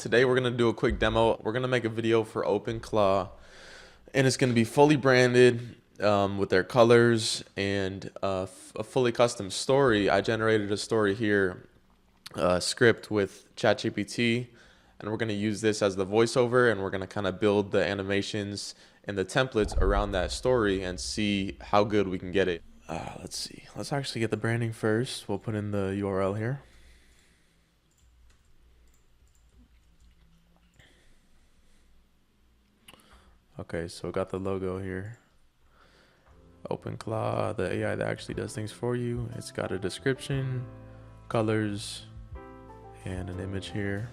Today we're gonna do a quick demo. We're gonna make a video for OpenClaw, and it's gonna be fully branded with their colors and a fully custom story. I generated a story here, script with ChatGPT, and we're gonna use this as the voiceover, and we're gonna kind of build the animations and the templates around that story and see how good we can get it. Let's see. Let's actually get the branding first. We'll put in the URL here. Okay, so got the logo here. OpenClaw, the AI that actually does things for you. It's got a description, colors, and an image here.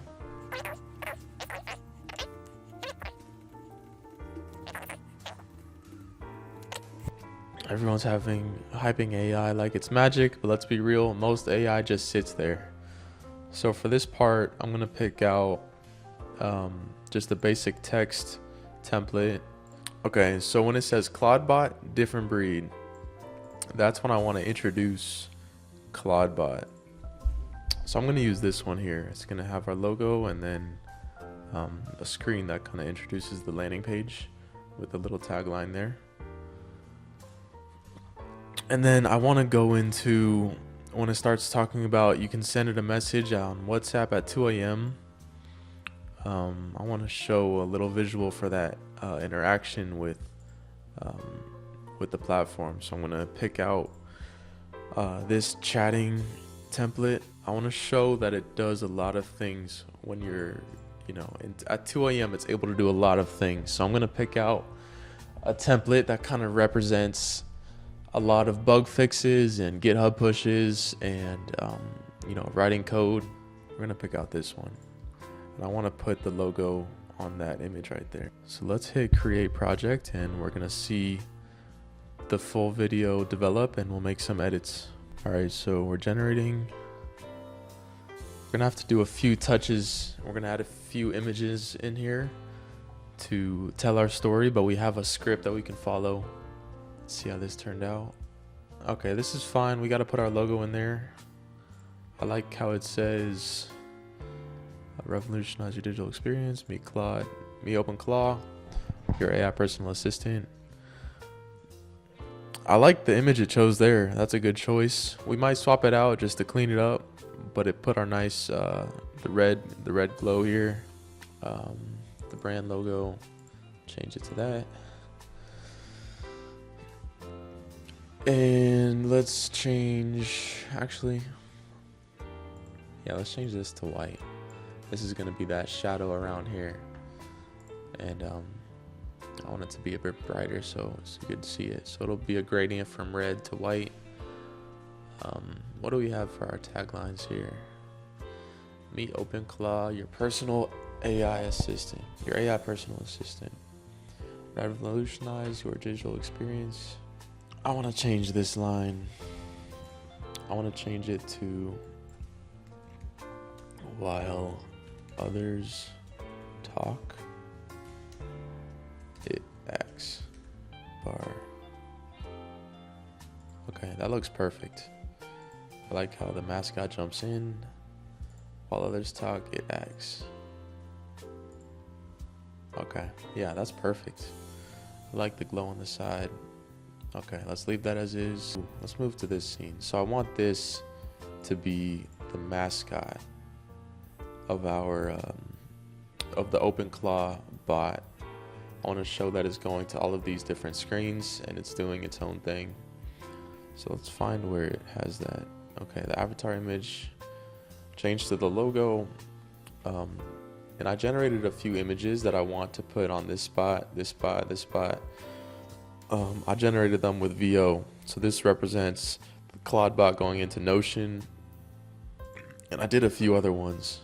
Everyone's hyping AI like it's magic, but let's be real, most AI just sits there. So for this part, I'm gonna pick out just the basic text template. Okay, so when it says Claudebot different breed, that's when I want to introduce Claudebot. So I'm going to use this one here. It's going to have our logo and then a screen that kind of introduces the landing page with a little tagline there. And then I want to go into when it starts talking about you can send it a message on WhatsApp at 2 a.m. I want to show a little visual for that interaction with the platform. So I'm going to pick out this chatting template. I want to show that it does a lot of things when you're, at 2 a.m. it's able to do a lot of things. So I'm going to pick out a template that kind of represents a lot of bug fixes and GitHub pushes and, writing code. We're going to pick out this one. And I want to put the logo on that image right there. So let's hit create project and we're going to see the full video develop and we'll make some edits. All right, so we're generating. We're going to have to do a few touches. We're going to add a few images in here to tell our story, but we have a script that we can follow. Let's see how this turned out. Okay, this is fine. We got to put our logo in there. I like how it says, revolutionize your digital experience. Me OpenClaw, your AI personal assistant. I like the image it chose there. That's a good choice. We might swap it out just to clean it up, but it put our nice the red glow here. The brand logo. Change it to that. And let's change. Actually, yeah, let's change this to white. This is going to be that shadow around here, and I want it to be a bit brighter so you can see it. So it'll be a gradient from red to white. What do we have for our taglines here? Meet OpenClaw, your personal AI assistant, your AI personal assistant. Revolutionize your digital experience. I want to change this line. I want to change it to while others talk, it acts. Bar. Okay, that looks perfect. I like how the mascot jumps in. While others talk, it acts. Okay, yeah, that's perfect. I like the glow on the side. Okay, let's leave that as is. Let's move to this scene. So I want this to be the mascot of our of the OpenClaw bot. I want to show that it's going to all of these different screens and it's doing its own thing. So let's find where it has that. Okay, the avatar image, change to the logo, and I generated a few images that I want to put on this spot, this spot, this spot. I generated them with VO. So this represents the Claudebot going into Notion, and I did a few other ones.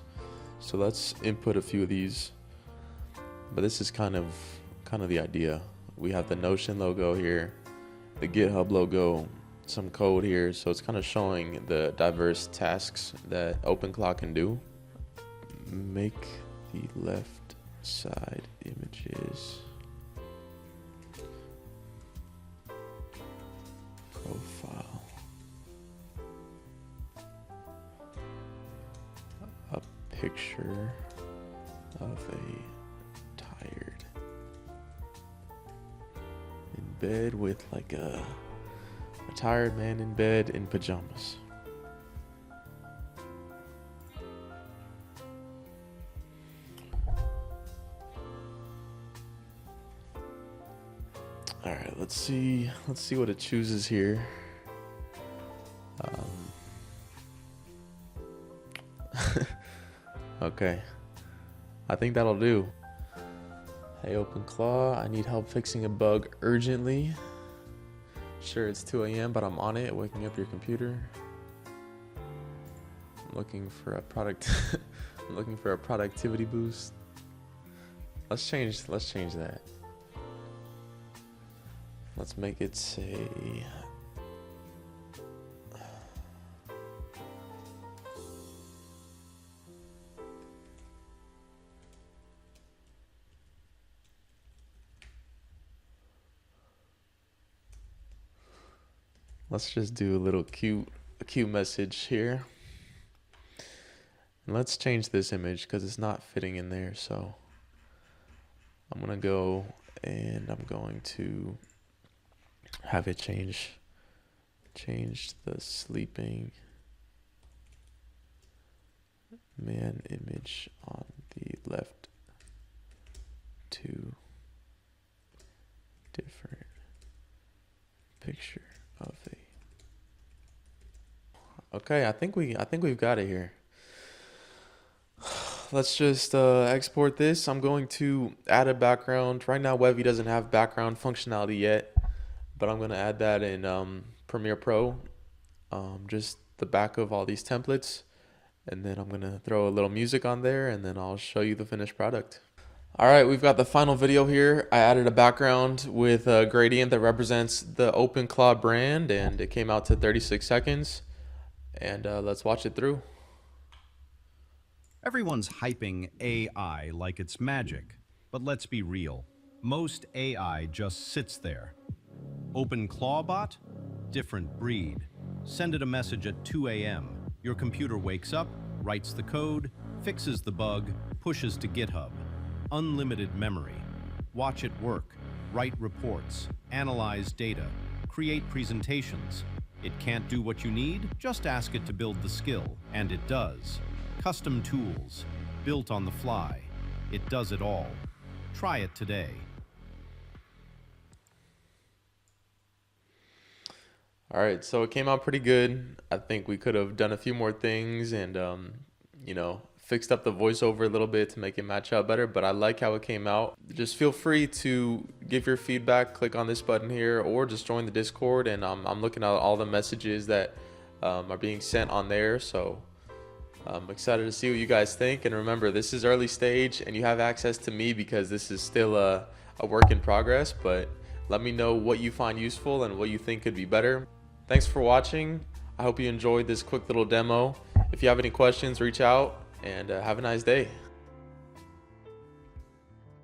So let's input a few of these, but this is kind of the idea. We have the Notion logo here, the GitHub logo, some code here. So it's kind of showing the diverse tasks that OpenClaw can do. Make the left side images profile a picture of a tired in bed with like a tired man in bed in pajamas. All right, let's see what it chooses here. Okay, I think that'll do. Hey OpenClaw, I need help fixing a bug urgently. Sure, it's 2 a.m., but I'm on it, waking up your computer. I'm looking for a product. I'm looking for a productivity boost. Let's change that. Let's make it say let's just do a little cute message here. And let's change this image because it's not fitting in there. So I'm gonna go and I'm going to have it change the sleeping man image on the left to different picture of a. Okay, I think we've got it here. Let's just export this. I'm going to add a background. Right now Wevi doesn't have background functionality yet, but I'm going to add that in Premiere Pro. Just the back of all these templates, and then I'm going to throw a little music on there, and then I'll show you the finished product. All right, we've got the final video here. I added a background with a gradient that represents the OpenClaw brand, and it came out to 36 seconds. And let's watch it through. Everyone's hyping AI like it's magic, but let's be real. Most AI just sits there. OpenClaw bot? Different breed. Send it a message at 2 a.m. Your computer wakes up, writes the code, fixes the bug, pushes to GitHub. Unlimited memory. Watch it work, write reports, analyze data, create presentations. It can't do what you need? Just ask it to build the skill, and it does. Custom tools, built on the fly. It does it all. Try it today. All right, so it came out pretty good. I think we could have done a few more things and, fixed up the voiceover a little bit to make it match up better, but I like how it came out. Just feel free to give your feedback. Click on this button here or just join the Discord, and I'm looking at all the messages that are being sent on there. So I'm excited to see what you guys think. And remember, this is early stage and you have access to me because this is still a work in progress, but let me know what you find useful and what you think could be better. Thanks for watching. I hope you enjoyed this quick little demo. If you have any questions, reach out, and have a nice day.